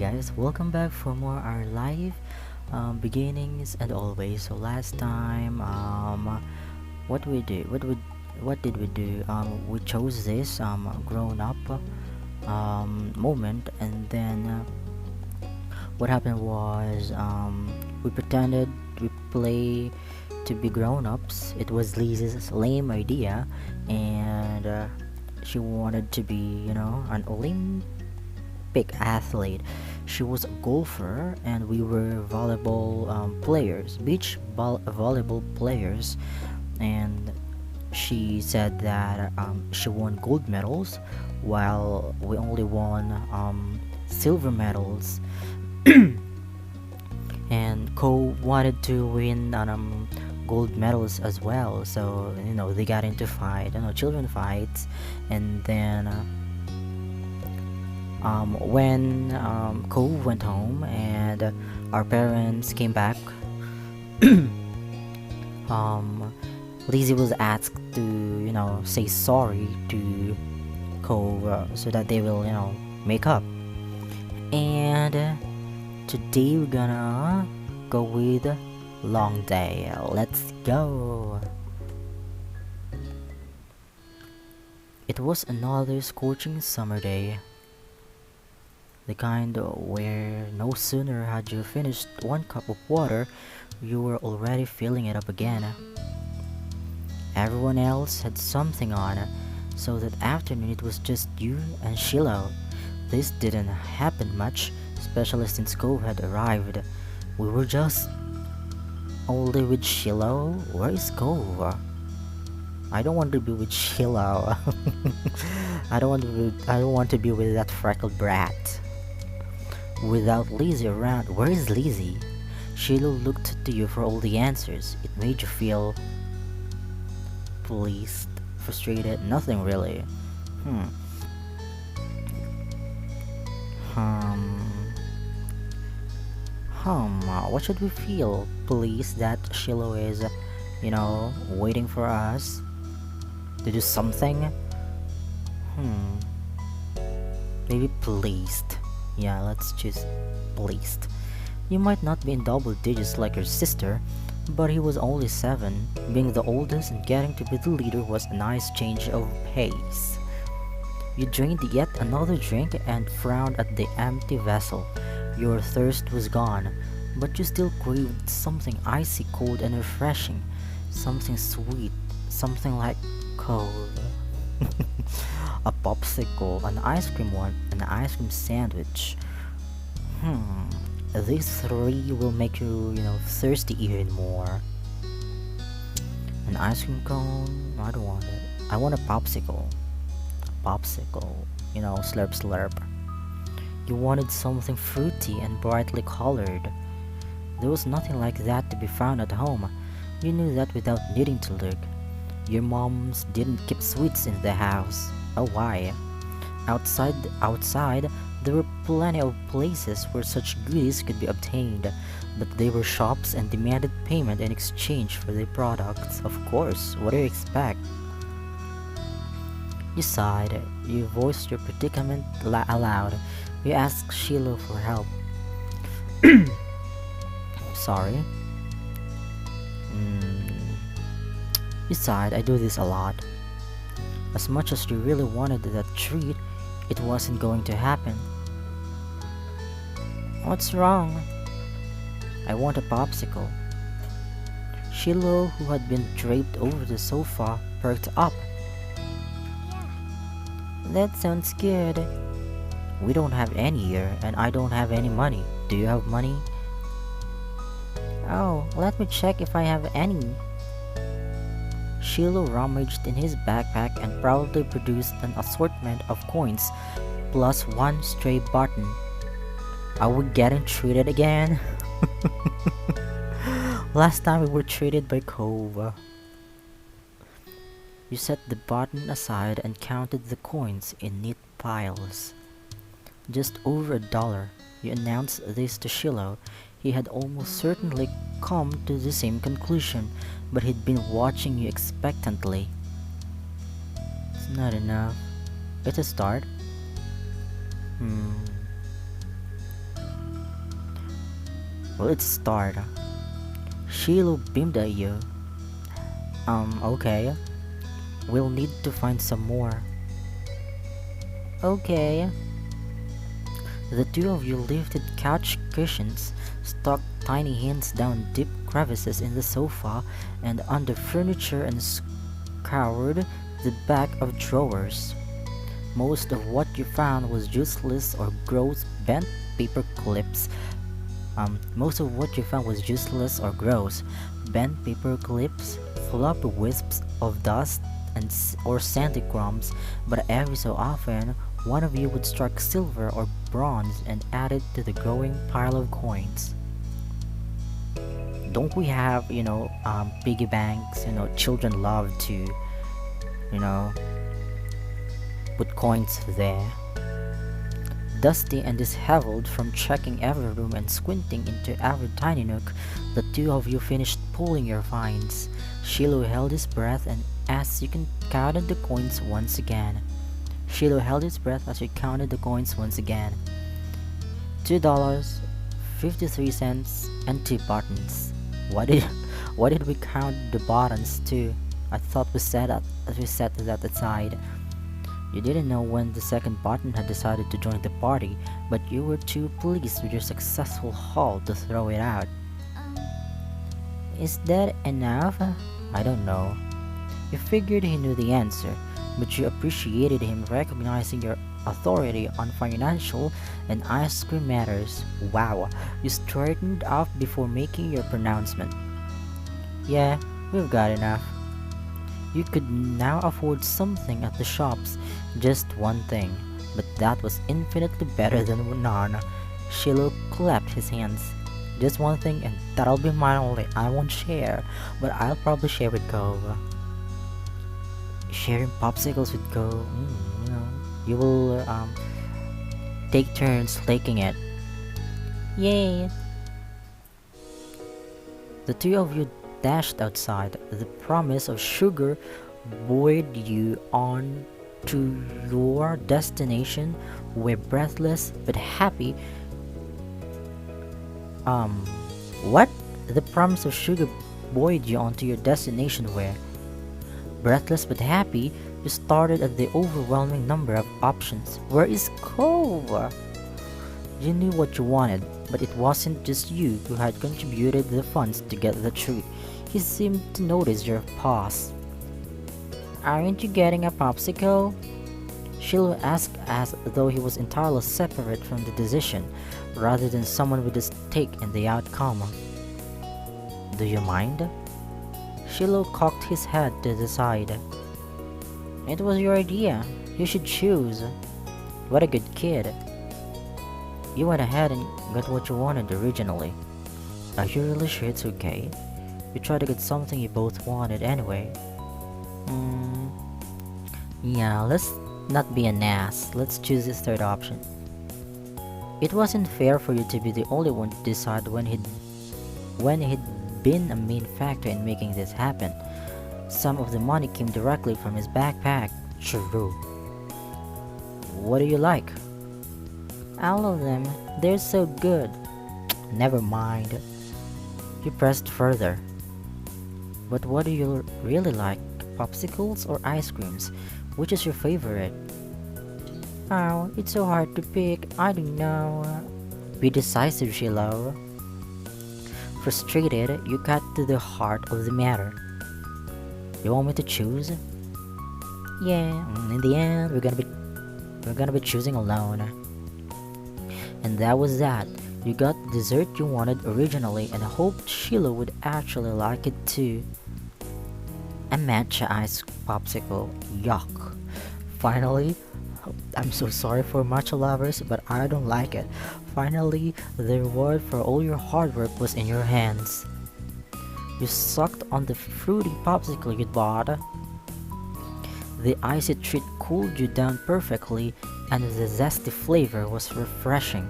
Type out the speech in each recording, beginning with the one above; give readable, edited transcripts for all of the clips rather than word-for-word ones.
guys, welcome back for more our live beginnings and always. So last time, what we do? What did we do? We chose this grown up moment, and then what happened was we pretended we play to be grown ups. It was Lisa's lame idea, and she wanted to be, an Olympic athlete. She was a golfer, and we were volleyball players, volleyball players. And she said that she won gold medals, while we only won silver medals. And Co wanted to win gold medals as well. So they got into fight, children fights, and then. When Cove went home and our parents came back, Lizzie was asked to, say sorry to Cove so that they will, make up. And today we're gonna go with Long Day. Let's go! It was another scorching summer day. The kind where no sooner had you finished one cup of water, you were already filling it up again. Everyone else had something on, so that afternoon it was just you and Shiloh. This didn't happen much, especially since Cove had arrived. We were just only with Shiloh. Where is Cove? I don't want to be with Shiloh. I don't want to be with that freckled brat. Without Lizzie around, where is Lizzie? Sheila looked to you for all the answers. It made you feel pleased, frustrated, nothing really. What should we feel? Pleased that Shiloh is, waiting for us to do something? Maybe pleased. Yeah, let's choose pleased. You might not be in double digits like your sister, but he was only 7. Being the oldest and getting to be the leader was a nice change of pace. You drained yet another drink and frowned at the empty vessel. Your thirst was gone, but you still craved something icy cold and refreshing. Something sweet, something like cold. A popsicle, an ice cream one, an ice cream sandwich. These 3 will make you, thirsty even more. An ice cream cone? I don't want it. I want a popsicle. Popsicle. Slurp slurp. You wanted something fruity and brightly colored. There was nothing like that to be found at home. You knew that without needing to look. Your moms didn't keep sweets in the house. Oh, why? Outside, there were plenty of places where such goodies could be obtained, but they were shops and demanded payment in exchange for their products. Of course, what do you expect? You sighed. You voiced your predicament aloud. You asked Sheila for help. Sorry. You sighed. I do this a lot. As much as you really wanted that treat, it wasn't going to happen. What's wrong? I want a popsicle. Shiloh, who had been draped over the sofa, perked up. That sounds good. We don't have any here, and I don't have any money. Do you have money? Oh, let me check if I have any. Shiloh rummaged in his backpack and proudly produced an assortment of coins, plus 1 stray button. Are we getting treated again? Last time we were treated by Cove. You set the button aside and counted the coins in neat piles. Just over $1. You announced this to Shiloh. He had almost certainly come to the same conclusion, but he'd been watching you expectantly. It's not enough. It's a start. let's start. Shiloh beamed at you. Okay. We'll need to find some more. Okay. The two of you lifted couch cushions, stuck tiny hands down deep crevices in the sofa and under furniture and scoured the back of drawers. Most of what you found was useless or gross bent paper clips. Most of what you found was useless or gross. Bent paper clips, floppy wisps of dust or sandy crumbs, but every so often, one of you would strike silver or bronze and add it to the growing pile of coins. Don't we have, piggy banks? Children love to, put coins there. Dusty and disheveled from checking every room and squinting into every tiny nook, the two of you finished pulling your finds. Shiloh held his breath and as you counted the coins once again. Shiloh held his breath as he counted the coins once again. $2, 53 cents, and 2 buttons. Why did we count the buttons too? I thought we set that aside. You didn't know when the second button had decided to join the party, but you were too pleased with your successful haul to throw it out. Is that enough? I don't know. You figured he knew the answer, but you appreciated him recognizing your authority on financial and ice cream matters. Wow, you straightened up before making your pronouncement. Yeah, we've got enough. You could now afford something at the shops, just one thing, but that was infinitely better than none. Shiloh clapped his hands. Just one thing and that'll be mine only. I won't share, but I'll probably share with Go. Sharing popsicles with Go, you will take turns flaking it. Yay! The two of you dashed outside. The promise of sugar buoyed you on to your destination, where breathless but happy. What? The promise of sugar buoyed you onto your destination where, breathless but happy, you started at the overwhelming number of options. Where is Cove? You knew what you wanted, but it wasn't just you who had contributed the funds to get the treat. He seemed to notice your pause. Aren't you getting a popsicle? Shiloh asked as though he was entirely separate from the decision, rather than someone with a stake in the outcome. Do you mind? Shiloh cocked his head to the side. It was your idea. You should choose. What a good kid. You went ahead and got what you wanted originally. Are you really sure it's okay? You tried to get something you both wanted anyway. Yeah, let's not be an ass. Let's choose this third option. It wasn't fair for you to be the only one to decide when he'd been a main factor in making this happen. Some of the money came directly from his backpack. True. What do you like? All of them. They're so good. Never mind. You pressed further. But what do you really like? Popsicles or ice creams? Which is your favorite? Oh, it's so hard to pick. I don't know. Be decisive, Shiloh. Frustrated, you got to the heart of the matter. You want me to choose? Yeah, in the end, we're gonna be choosing alone. And that was that. You got the dessert you wanted originally and hoped Shiloh would actually like it too. A matcha ice popsicle. Yuck. Finally, I'm so sorry for matcha lovers, but I don't like it. Finally, the reward for all your hard work was in your hands. You sucked on the fruity popsicle you'd bought. The icy treat cooled you down perfectly, and the zesty flavor was refreshing.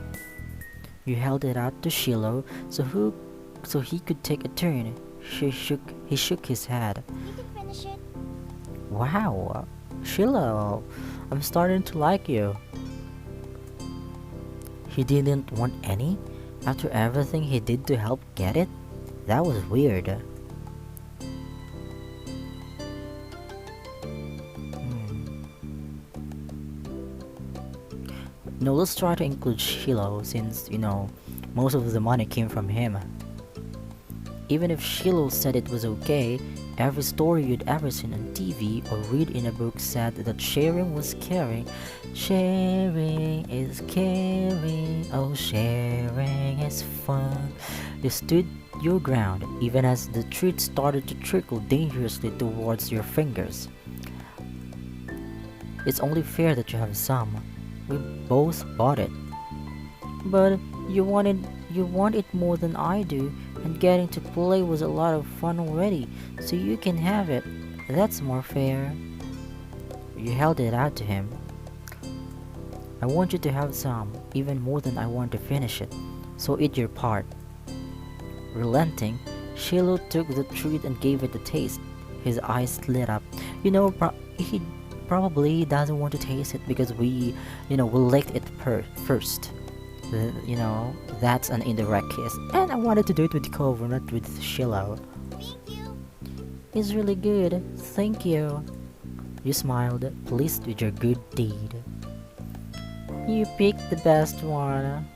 You held it out to Shiloh so he could take a turn. He shook his head. You can finish it. Wow, Shiloh, I'm starting to like you. He didn't want any? After everything he did to help get it? That was weird. No, let's try to include Shiloh since, most of the money came from him. Even if Shiloh said it was okay, every story you'd ever seen on TV or read in a book said that sharing was caring. Sharing is caring, oh sharing is fun. You stood your ground even as the treat started to trickle dangerously towards your fingers. It's only fair that you have some. We both bought it. But you want it more than I do, and getting to play was a lot of fun already, so you can have it. That's more fair. You held it out to him. I want you to have some, even more than I want to finish it, so eat your part. Relenting, Shiloh took the treat and gave it a taste. His eyes lit up. He probably doesn't want to taste it because we licked it first. That's an indirect kiss. And I wanted to do it with Kovo, not with Shiloh. Thank you. It's really good. Thank you. You smiled, pleased with your good deed. You picked the best one.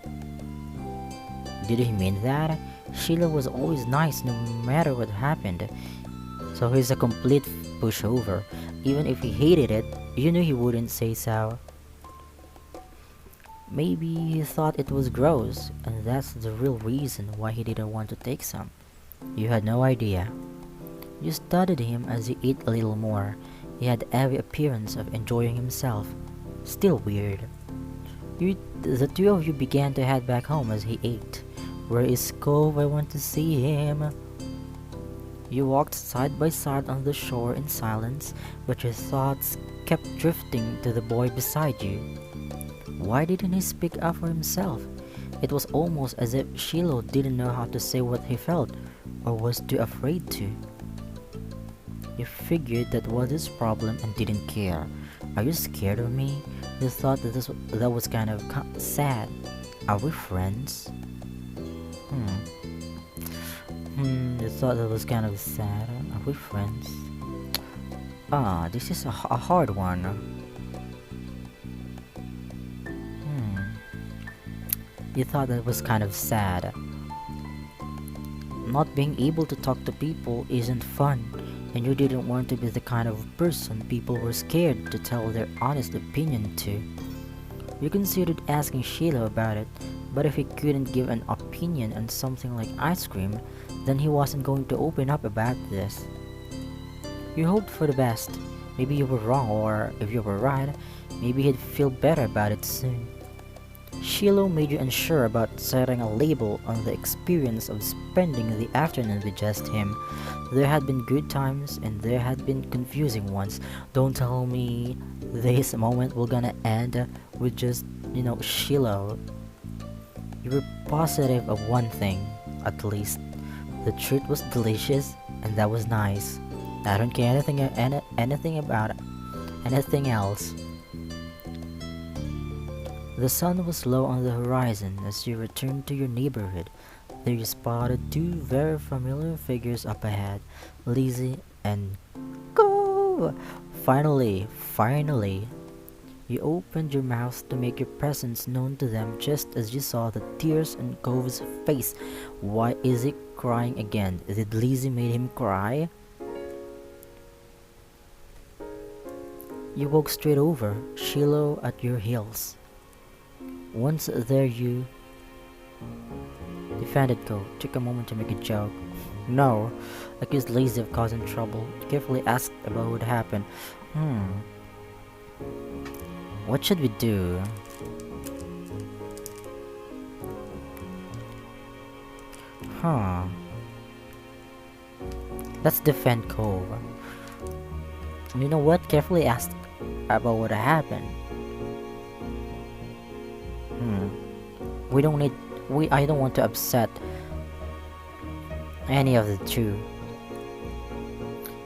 Did he mean that? Shiloh was always nice no matter what happened. So he's a complete pushover. Even if he hated it, you knew he wouldn't say so. Maybe he thought it was gross, and that's the real reason why he didn't want to take some. You had no idea. You studied him as he ate a little more. He had every appearance of enjoying himself. Still weird. The two of you began to head back home as he ate. Where is Cove? I want to see him. You walked side by side on the shore in silence, but your thoughts kept drifting to the boy beside you. Why didn't he speak up for himself? It was almost as if Shiloh didn't know how to say what he felt, or was too afraid to. You figured that was his problem and didn't care. Are you scared of me? You thought that was kind of sad. Are we friends? You thought that was kind of sad. Are we friends? This is a hard one. You thought that was kind of sad. Not being able to talk to people isn't fun, and you didn't want to be the kind of person people were scared to tell their honest opinion to. You considered asking Shiloh about it, but if he couldn't give an opinion on something like ice cream, then he wasn't going to open up about this. You hoped for the best. Maybe you were wrong, or if you were right, maybe he'd feel better about it soon. Shiloh made you unsure about setting a label on the experience of spending the afternoon with just him. There had been good times and there had been confusing ones. Don't tell me this moment will gonna end with just, Shiloh. You were positive of one thing, at least. The treat was delicious and that was nice. I don't care anything about anything else. The sun was low on the horizon as you returned to your neighborhood. There you spotted two very familiar figures up ahead, Lizzie and Go! Finally! You opened your mouth to make your presence known to them just as you saw the tears on Cove's face. Why is he crying again? Did Lizzie make him cry? You walked straight over, Shiloh at your heels. Once there you defended Go. Took a moment to make a joke. No, accused Lizzie of causing trouble. Carefully asked about what happened. What should we do? Let's defend Cove. You know what? Carefully asked about what happened. I don't want to upset any of the two.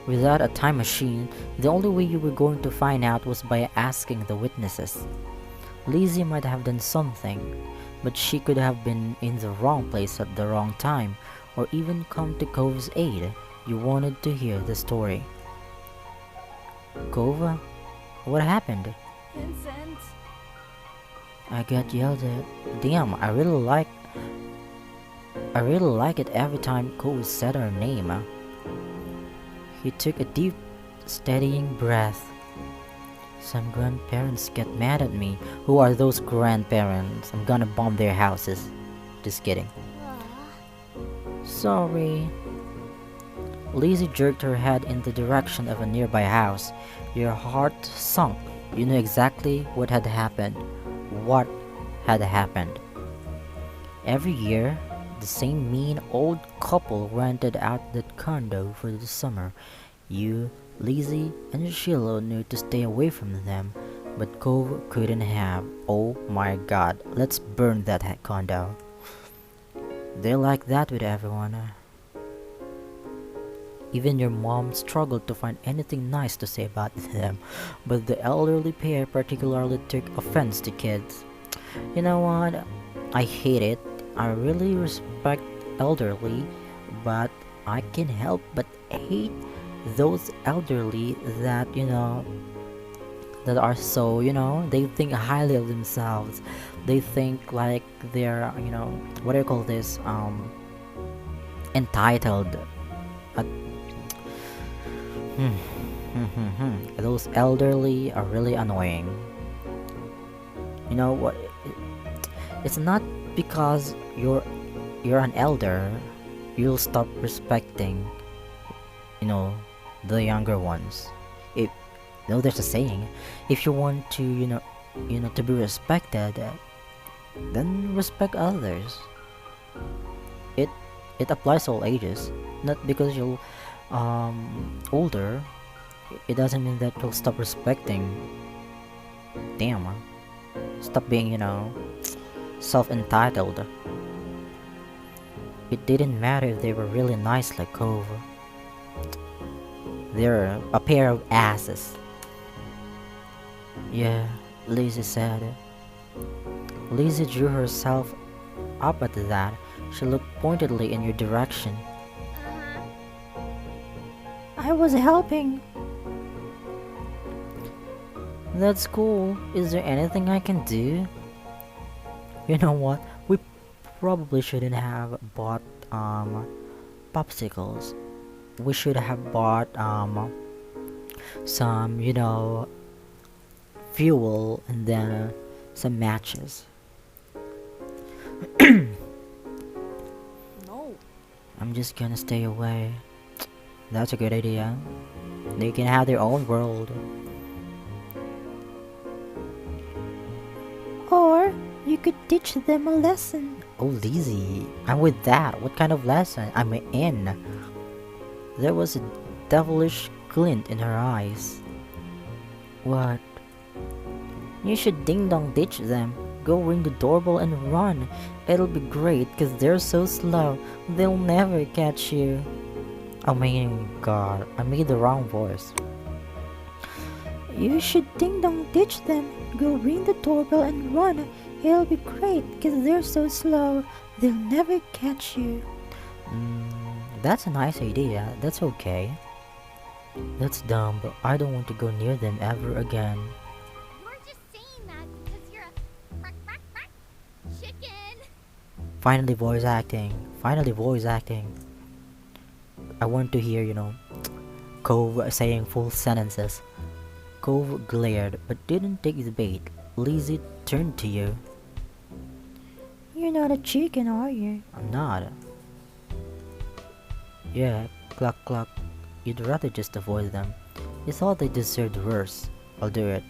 Without a time machine, the only way you were going to find out was by asking the witnesses. Lizzie might have done something. But she could have been in the wrong place at the wrong time, or even come to Cove's aid. You wanted to hear the story. Cove, what happened? Vincent. I got yelled at. Damn, I really like it every time Cove said her name. He took a deep, steadying breath. Some grandparents get mad at me. Who are those grandparents? I'm gonna bomb their houses. Just kidding. Sorry. Lizzie jerked her head in the direction of a nearby house. Your heart sunk. You knew exactly what had happened. What had happened? Every year, the same mean old couple rented out that condo for the summer. You, Lizzie, and Sheila knew to stay away from them, but Cove couldn't have. Oh my god, let's burn that condo. They're like that with everyone. Even your mom struggled to find anything nice to say about them, but the elderly pair particularly took offense to kids. You know what? I hate it. I really respect elderly, but I can help but hate those elderly that, that are so, they think highly of themselves. They think like they're, what do you call this? Entitled. At Those elderly are really annoying. You know what? It's not because you're an elder, you'll stop respecting, the younger ones. If there's a saying, if you want to, to be respected, then respect others. It it applies to all ages. Not because you're older, it doesn't mean that you'll stop respecting. Damn, stop being, self-entitled. It didn't matter if they were really nice like Cove. They're a pair of asses. Yeah, Lizzie said. Lizzie drew herself up at that. She looked pointedly in your direction. I was helping. That's cool. Is there anything I can do? You know what? We probably shouldn't have bought popsicles. We should have bought some, fuel and then some matches. No. I'm just gonna stay away. That's a good idea. They can have their own world. Or you could teach them a lesson. Oh, Lizzie, I'm with that. What kind of lesson? I'm in. There was a devilish glint in her eyes. What? You should ding-dong ditch them. Go ring the doorbell and run. It'll be great because they're so slow. They'll never catch you. Oh my god, I made the wrong voice. You should ding-dong ditch them. Go ring the doorbell and run. It'll be great because they're so slow. They'll never catch you. That's a nice idea. That's okay. That's dumb, but I don't want to go near them ever again. You're just saying that because you're a chicken. Finally voice acting. Finally voice acting. I want to hear, Cove saying full sentences. Cove glared but didn't take the bait. Lizzie turned to you. You're not a chicken, are you? I'm not. Yeah, cluck cluck. You'd rather just avoid them. You thought they deserved worse. I'll do it.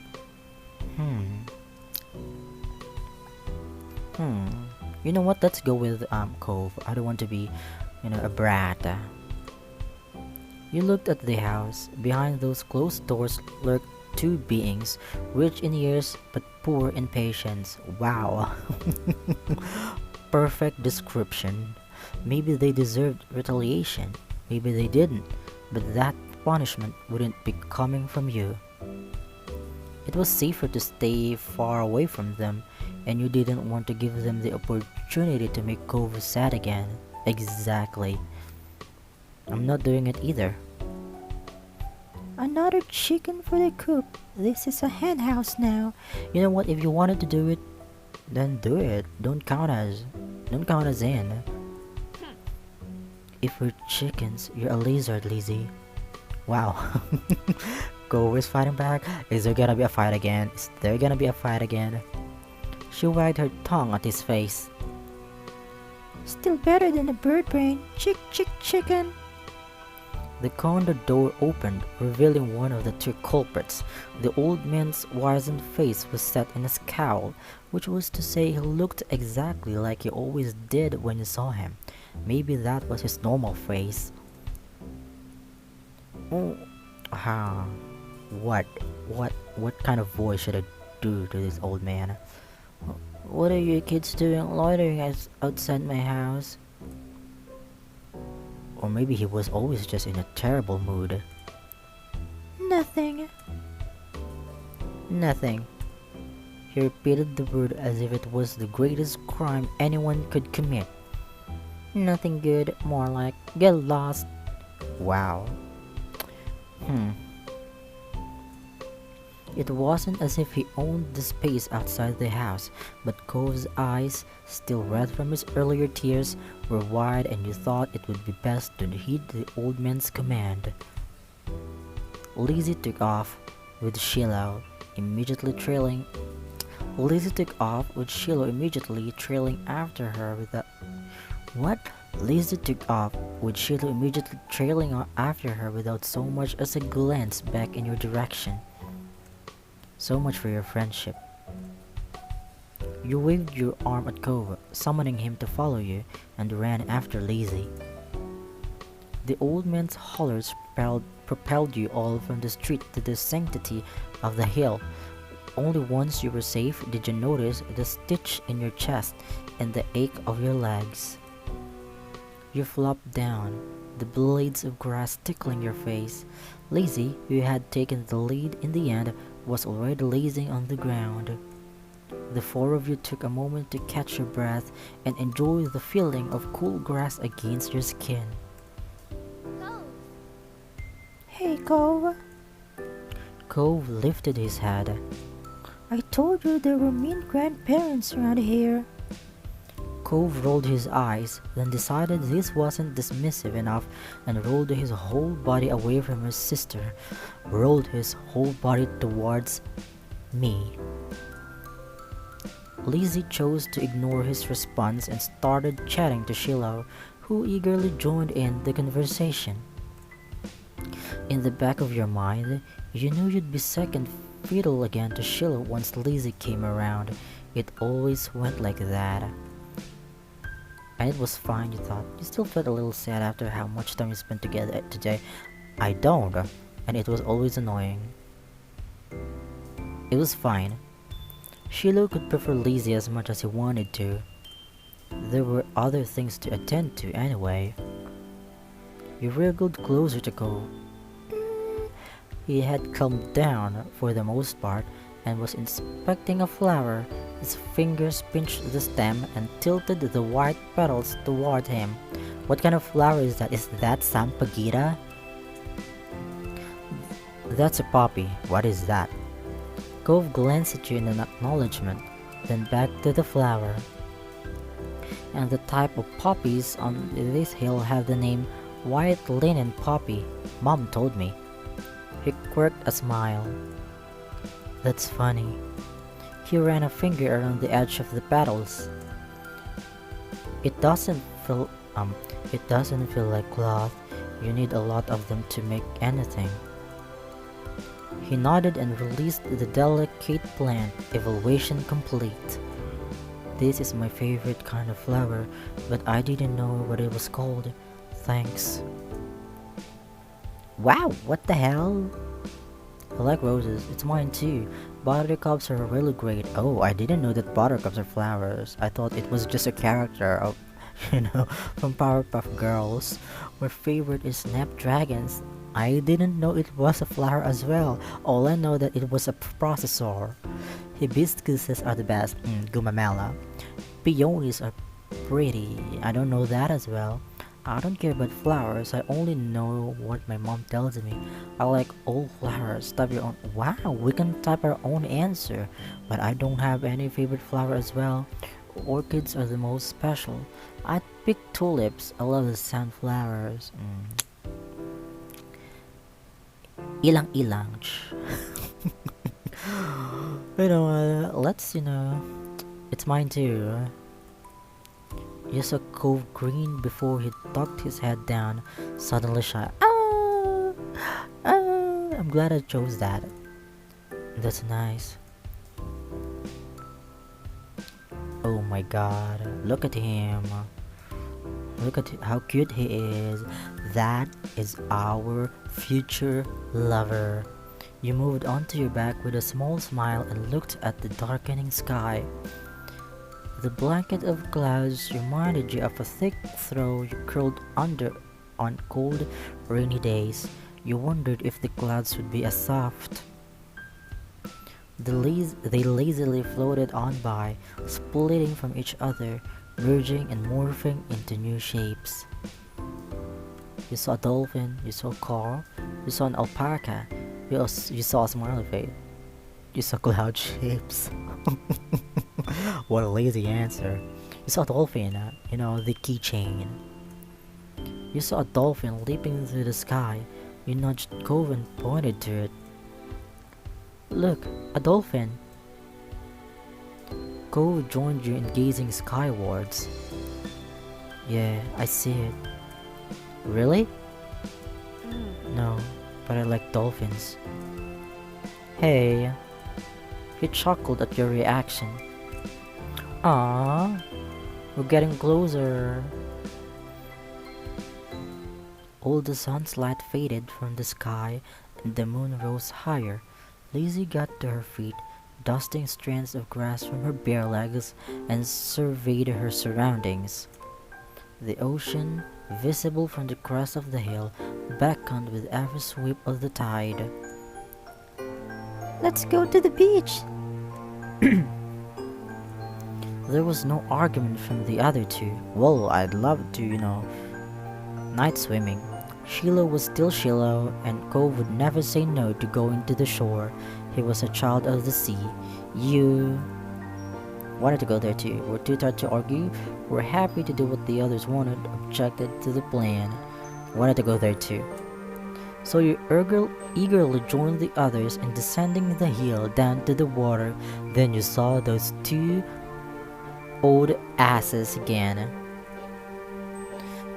You know what? Let's go with Cove. I don't want to be, a brat. You looked at the house. Behind those closed doors lurked two beings, rich in years but poor in patience. Wow. Perfect description. Maybe they deserved retaliation. Maybe they didn't. But that punishment wouldn't be coming from you. It was safer to stay far away from them. and you didn't want to give them the opportunity to make Cove sad again. Exactly. I'm not doing it either. Another chicken for the coop. This is a hen house now. You know what? If you wanted to do it, then do it. Don't count us in. If we're chickens, you're a lizard, Lizzie. Wow. Go is fighting back. Is there gonna be a fight again? Is there gonna be a fight again? She wagged her tongue at his face. Still better than a bird brain. Chick, chick, chicken. The corner door opened, revealing one of the two culprits. The old man's wizened face was set in a scowl, which was to say he looked exactly like he always did when you saw him. Maybe that was his normal face. Oh, what kind of voice should I do to this old man? What are you kids doing loitering outside my house? Or maybe he was always just in a terrible mood. Nothing. Nothing. He repeated the word as if it was the greatest crime anyone could commit. Nothing good, more like get lost. Wow. It wasn't as if he owned the space outside the house, but Cove's eyes, still red from his earlier tears, were wide and you thought it would be best to heed the old man's command. Lizzie took off with Shiloh immediately trailing after her without Lizzie took off with Shiloh immediately trailing after her without so much as a glance back in your direction. So much for your friendship. You waved your arm at Cove, summoning him to follow you, and ran after Lizzie. The old man's hollers propelled you all from the street to the sanctity of the hill. Only once you were safe did you notice the stitch in your chest and the ache of your legs. You flopped down, the blades of grass tickling your face. Lizzie, who had taken the lead in the end, was already lazing on the ground. The four of you took a moment to catch your breath and enjoy the feeling of cool grass against your skin. Go. Hey, Cove. Cove lifted his head. I told you there were mean grandparents around here. Cove rolled his eyes, then decided this wasn't dismissive enough and rolled his whole body away from his sister, rolled his whole body towards me. Lizzie chose to ignore his response and started chatting to Shiloh, who eagerly joined in the conversation. In the back of your mind, you knew you'd be second fiddle again to Shiloh once Lizzie came around. It always went like that. And it was fine, you thought. You still felt a little sad after how much time you spent together today. I don't, and it was always annoying. It was fine. Shiloh could prefer Lizzie as much as he wanted to. There were other things to attend to anyway. You wriggled closer to Cove. He had calmed down for the most part and was inspecting a flower. His fingers pinched the stem and tilted the white petals toward him. What kind of flower is that? Is that Sampaguita? That's a poppy. What is that? Cove glanced at you in an acknowledgement, then back to the flower. And the type of poppies on this hill have the name white linen poppy, Mom told me. He quirked a smile. That's funny. He ran a finger around the edge of the petals. It doesn't feel like cloth. You need a lot of them to make anything. He nodded and released the delicate plant, evaluation complete. This is my favorite kind of flower, but I didn't know what it was called. Thanks. Wow, what the hell? I like roses. It's mine too. Buttercups are really great. Oh, I didn't know that buttercups are flowers. I thought it was just a character of, from Powerpuff Girls. My favorite is snapdragons. I didn't know it was a flower as well. All I know that it was a processor. Hibiscuses are the best. Gumamela. Peonies are pretty. I don't know that as well. I don't care about flowers. I only know what my mom tells me. I like all flowers. Type your own. Wow, we can type our own answer. But I don't have any favorite flower as well. Orchids are the most special. I'd pick tulips. I love the sunflowers. Ilang-ilang. Let's, it's mine too. You saw Cove Green before he tucked his head down, suddenly shy. Ah! Ah! I'm glad I chose that. That's nice. Oh my god, look at him. Look at how cute he is. That is our future lover. You moved onto your back with a small smile and looked at the darkening sky. The blanket of clouds reminded you of a thick throw you curled under on cold, rainy days. You wondered if the clouds would be as soft. They lazily floated on by, splitting from each other, merging and morphing into new shapes. You saw a dolphin, you saw a car, you saw an alpaca, you saw a smiley face, you saw cloud shapes. What a lazy answer. You saw a dolphin, the keychain. You saw a dolphin leaping through the sky. You nudged Cove and pointed to it. Look, a dolphin. Cove joined you in gazing skywards. Yeah, I see it. Really? No, but I like dolphins. Hey. He chuckled at your reaction. Ah, we're getting closer. All the sun's light faded from the sky and the moon rose higher. Lizzie got to her feet, dusting strands of grass from her bare legs, and surveyed her surroundings. The ocean, visible from the crest of the hill, beckoned with every sweep of the tide. Let's go to the beach. There was no argument from the other two. Well, I'd love to, night swimming. Sheila was still Sheila, and Cove would never say no to going to the shore. He was a child of the sea. You wanted to go there too. We're too tired to argue. We're happy to do what the others wanted, objected to the plan. Wanted to go there too. So you eagerly joined the others in descending the hill down to the water. Then you saw those two old asses again.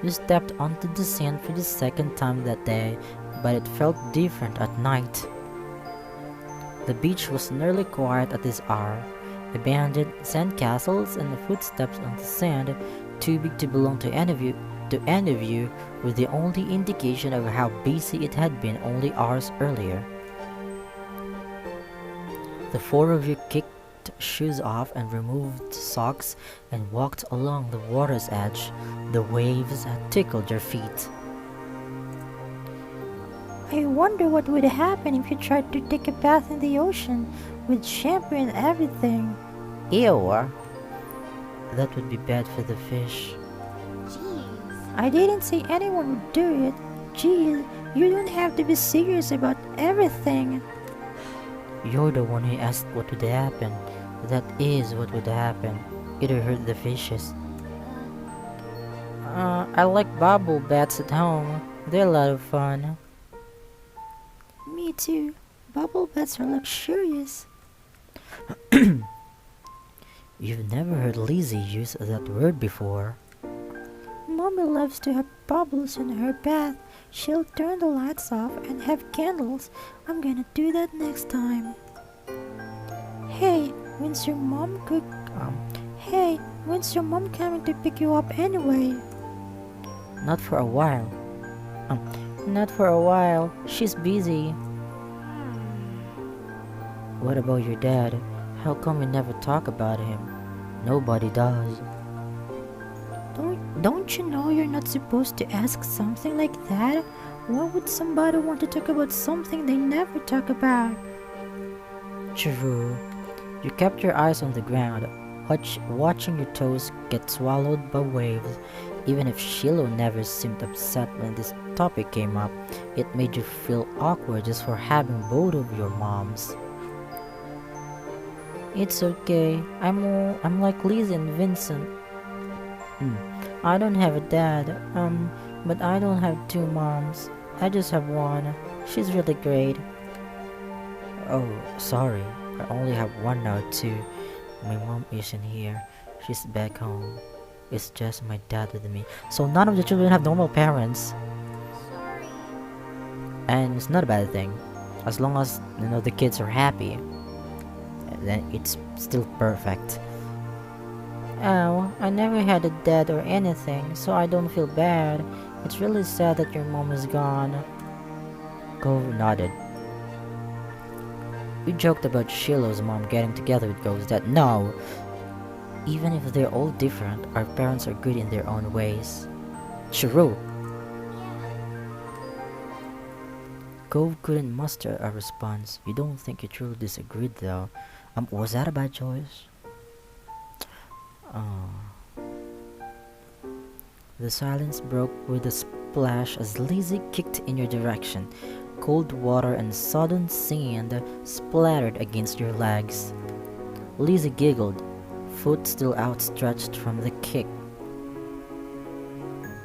You stepped onto the sand for the second time that day, but it felt different at night. The beach was nearly quiet at this hour. Abandoned sandcastles and the footsteps on the sand, too big to belong to any of you, were the only indication of how busy it had been only hours earlier. The four of you kicked shoes off and removed socks and walked along the water's edge. The waves had tickled your feet. I wonder what would happen if you tried to take a bath in the ocean with shampoo and everything. Ew. That would be bad for the fish. Jeez. I didn't say anyone would do it. Jeez, you don't have to be serious about everything. You're the one who asked what would happen. That is what would happen. It'll hurt the fishes. I like bubble baths at home. They're a lot of fun. Me too. Bubble baths are luxurious. You've never heard Lizzie use that word before. Mommy loves to have bubbles in her bath. She'll turn the lights off and have candles. I'm gonna do that next time. Hey, when's your mom coming to pick you up anyway? Not for a while. Not for a while. She's busy. What about your dad? How come we never talk about him? Nobody does. Don't you know you're not supposed to ask something like that? Why would somebody want to talk about something they never talk about? True. You kept your eyes on the ground, watching your toes get swallowed by waves. Even if Shiloh never seemed upset when this topic came up, it made you feel awkward just for having both of your moms. It's okay. I'm like Liz and Vincent. Hmm. I don't have a dad. But I don't have two moms. I just have one. She's really great. Oh, sorry. I only have one now too. My mom isn't here. She's back home. It's just my dad with me. So none of the children have normal parents. Sorry. And it's not a bad thing. As long as the kids are happy, then it's still perfect. Oh, I never had a dad or anything, so I don't feel bad. It's really sad that your mom is gone. Cove nodded. We joked about Shiloh's mom getting together with Cove's dad. No! Even if they're all different, our parents are good in their own ways. True! Cove couldn't muster a response. You don't think he truly disagreed though. Was that a bad choice? The silence broke with a splash as Lizzie kicked in your direction. Cold water and sodden sand splattered against your legs. Lizzie giggled, foot still outstretched from the kick.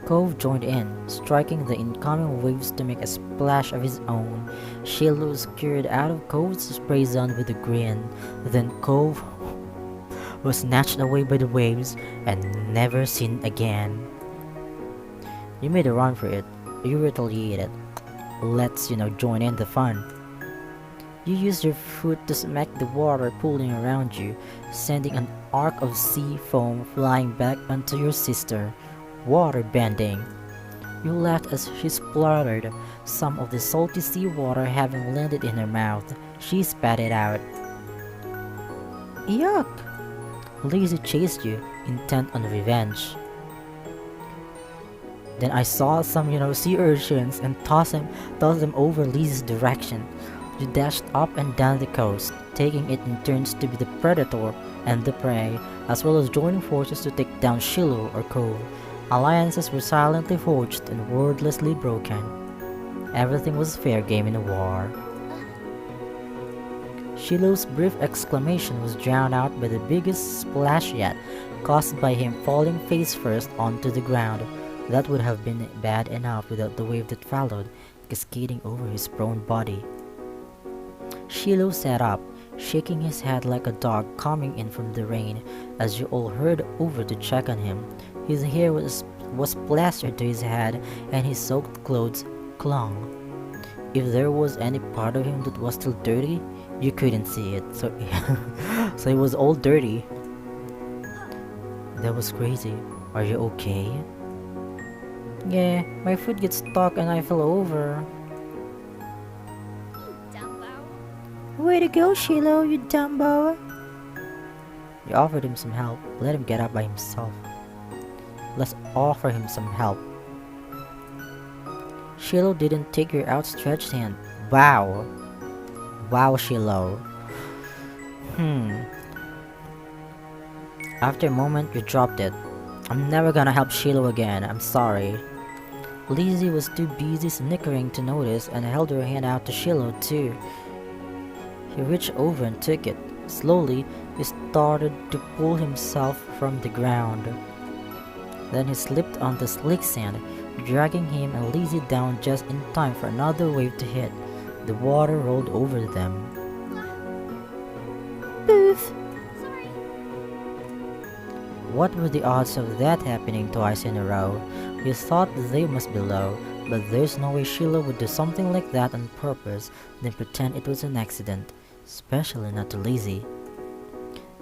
Cove joined in, striking the incoming waves to make a splash of his own. Shiloh scurried out of Cove's spray zone with a grin. Then Cove was snatched away by the waves and never seen again. You made a run for it. You retaliated. Let's, join in the fun. You used your foot to smack the water pooling around you, sending an arc of sea foam flying back onto your sister. Water bending. You laughed as she spluttered, some of the salty seawater having landed in her mouth. She spat it out. Yuck! Lizzie chased you, intent on revenge. Then I saw some, sea urchins and tossed them over Lizzie's direction. You dashed up and down the coast, taking it in turns to be the predator and the prey, as well as joining forces to take down Shiloh or Cove. Alliances were silently forged and wordlessly broken. Everything was fair game in a war. Shiloh's brief exclamation was drowned out by the biggest splash yet, caused by him falling face first onto the ground. That would have been bad enough without the wave that followed, cascading over his prone body. Shiloh sat up, shaking his head like a dog coming in from the rain, as you all hurried over to check on him. His hair was plastered to his head, and his soaked clothes clung. If there was any part of him that was still dirty, you couldn't see it, so it was all dirty. That was crazy. Are you okay? Yeah, my foot gets stuck and I fell over. You Dumbo. Way to go, Shiloh, you Dumbo. You offered him some help. Let him get up by himself. Let's offer him some help. Shiloh didn't take your outstretched hand. Wow. Wow, Shiloh. After a moment, you dropped it. I'm never gonna help Shiloh again. I'm sorry. Lizzie was too busy snickering to notice and held her hand out to Shiloh too. He reached over and took it. Slowly, he started to pull himself from the ground. Then he slipped on the slick sand, dragging him and Lizzie down just in time for another wave to hit. The water rolled over them. Boof! Sorry. What were the odds of that happening twice in a row? You thought they must be low, but there's no way Sheila would do something like that on purpose, then pretend it was an accident, especially not to Lizzie.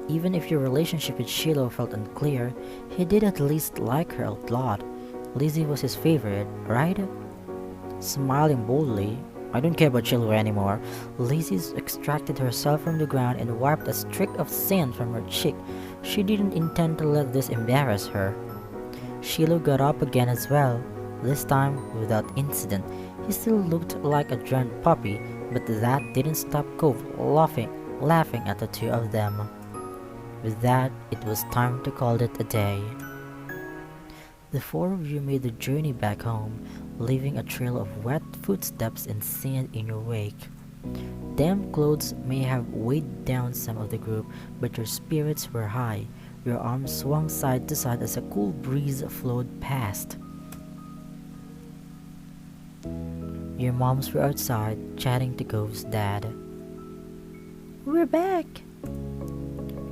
Even if your relationship with Sheila felt unclear, he did at least like her a lot. Lizzie was his favorite, right? Smiling boldly, I don't care about Sheila anymore. Lizzie extracted herself from the ground and wiped a streak of sand from her cheek. She didn't intend to let this embarrass her. Sheila got up again as well, this time without incident. He still looked like a drowned puppy, but that didn't stop Cove laughing at the two of them. With that, it was time to call it a day. The four of you made the journey back home, leaving a trail of wet footsteps and sand in your wake. Damp clothes may have weighed down some of the group, but your spirits were high. Your arms swung side to side as a cool breeze flowed past. Your moms were outside, chatting to Cove's dad. "We're back!"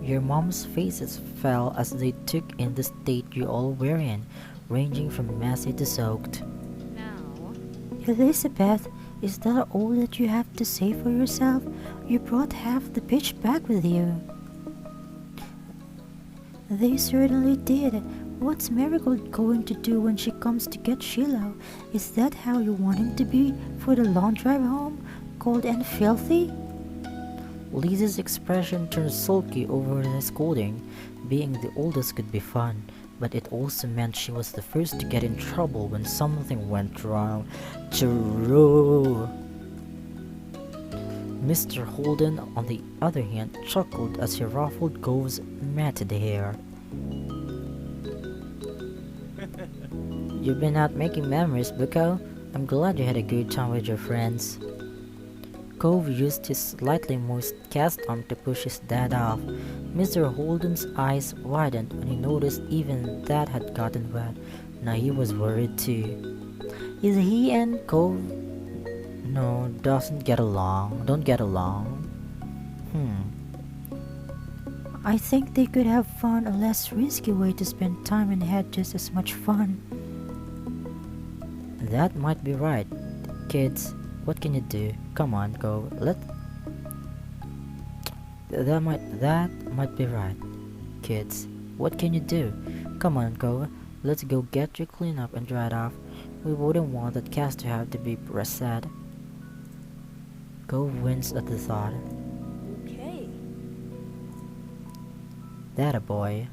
Your mom's faces fell as they took in the state you all were in, ranging from messy to soaked. No. "Elizabeth, is that all that you have to say for yourself? You brought half the pitch back with you." "They certainly did. What's Marigold going to do when she comes to get Shiloh? Is that how you want him to be for the long drive home? Cold and filthy?" Lisa's expression turned sulky over the scolding. Being the oldest could be fun, but it also meant she was the first to get in trouble when something went wrong. True. Mr. Holden, on the other hand, chuckled as he ruffled Cove's matted hair. "You've been out making memories, Bucko. I'm glad you had a good time with your friends." Cove used his slightly moist cast arm to push his dad off. Mr. Holden's eyes widened when he noticed even that had gotten wet. Now he was worried too. "Is he and Cove no, don't get along? I think they could have found a less risky way to spend time and had just as much fun." "That might be right. Kids, what can you do? Come on, go. That might be right. Kids, what can you do? Come on, go. Let's go get your cleanup and dried off. We wouldn't want that cast to have to be sad." Go winced at the thought. Okay. "That a boy."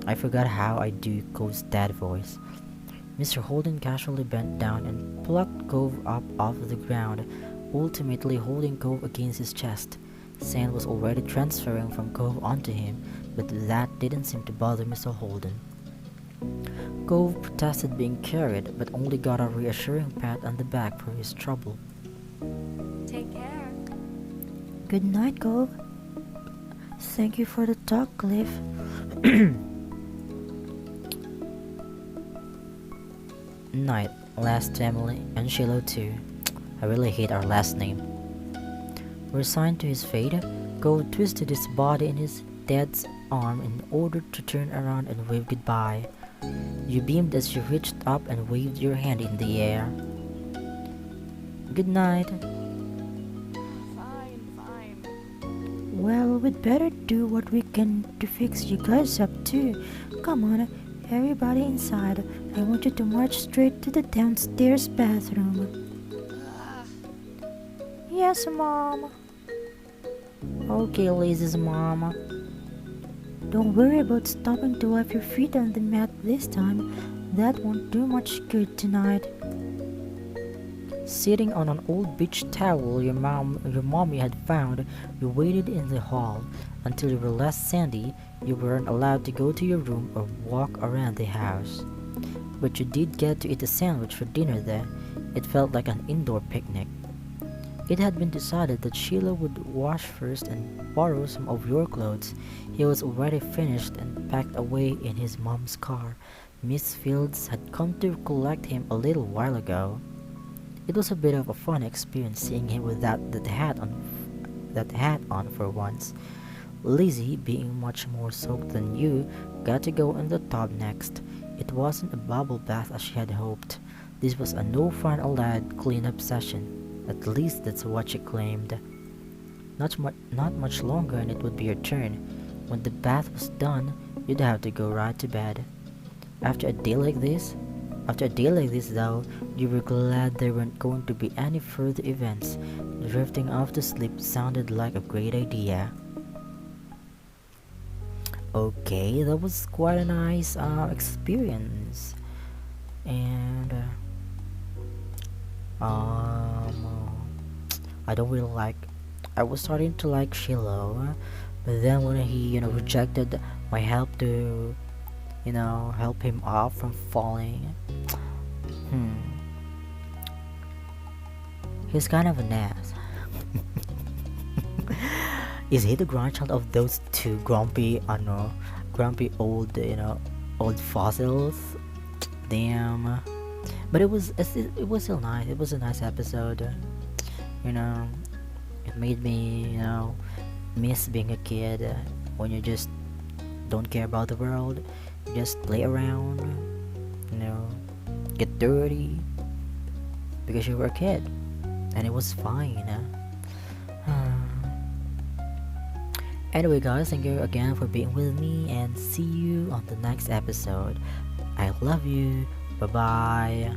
I forgot how I do Cove's dad voice. Mr. Holden casually bent down and plucked Cove up off the ground, ultimately holding Cove against his chest. Sand was already transferring from Cove onto him, but that didn't seem to bother Mr. Holden. Cove protested being carried, but only got a reassuring pat on the back for his trouble. Take care. "Good night, Cove." "Thank you for the talk, Cliff." "Night, last Emily, and Shiloh too. I really hate our last name." Resigned to his fate, Cove twisted his body in his dad's arm in order to turn around and wave goodbye. You beamed as you reached up and waved your hand in the air. "Good night." Fine. "Well, we'd better do what we can to fix you guys up too. Come on, everybody inside. I want you to march straight to the downstairs bathroom." "Yes, Mom." "Okay, Lisa's mom." "Don't worry about stopping to wipe your feet on the mat this time. That won't do much good tonight." Sitting on an old beach towel your mommy had found, you waited in the hall until you were less sandy. You weren't allowed to go to your room or walk around the house. But you did get to eat a sandwich for dinner there. It felt like an indoor picnic. It had been decided that Sheila would wash first and borrow some of your clothes. He was already finished and packed away in his mom's car. Miss Fields had come to collect him a little while ago. It was a bit of a fun experience seeing him with that hat on for once. Lizzie, being much more soaked than you, got to go in the tub next. It wasn't a bubble bath as she had hoped. This was a no fun allowed cleanup session. At least that's what she claimed. Not much longer and it would be your turn. When the bath was done, you'd have to go right to bed. After a day like this though, you were glad there weren't going to be any further events. Drifting off to sleep sounded like a great idea. Okay, that was quite a nice experience. And I don't really like. I was starting to like Shiloh, but then when he, rejected my help to, help him off from falling, hmm, he's kind of an ass. Is he the grandchild of those two grumpy, I don't know, grumpy old, old fossils? Damn. But it was still nice. It was a nice episode. You know, it made me, miss being a kid when you just don't care about the world. You just play around, you know, get dirty because you were a kid, and it was fine. Anyway, guys, thank you again for being with me, and see you on the next episode. I love you. Bye bye.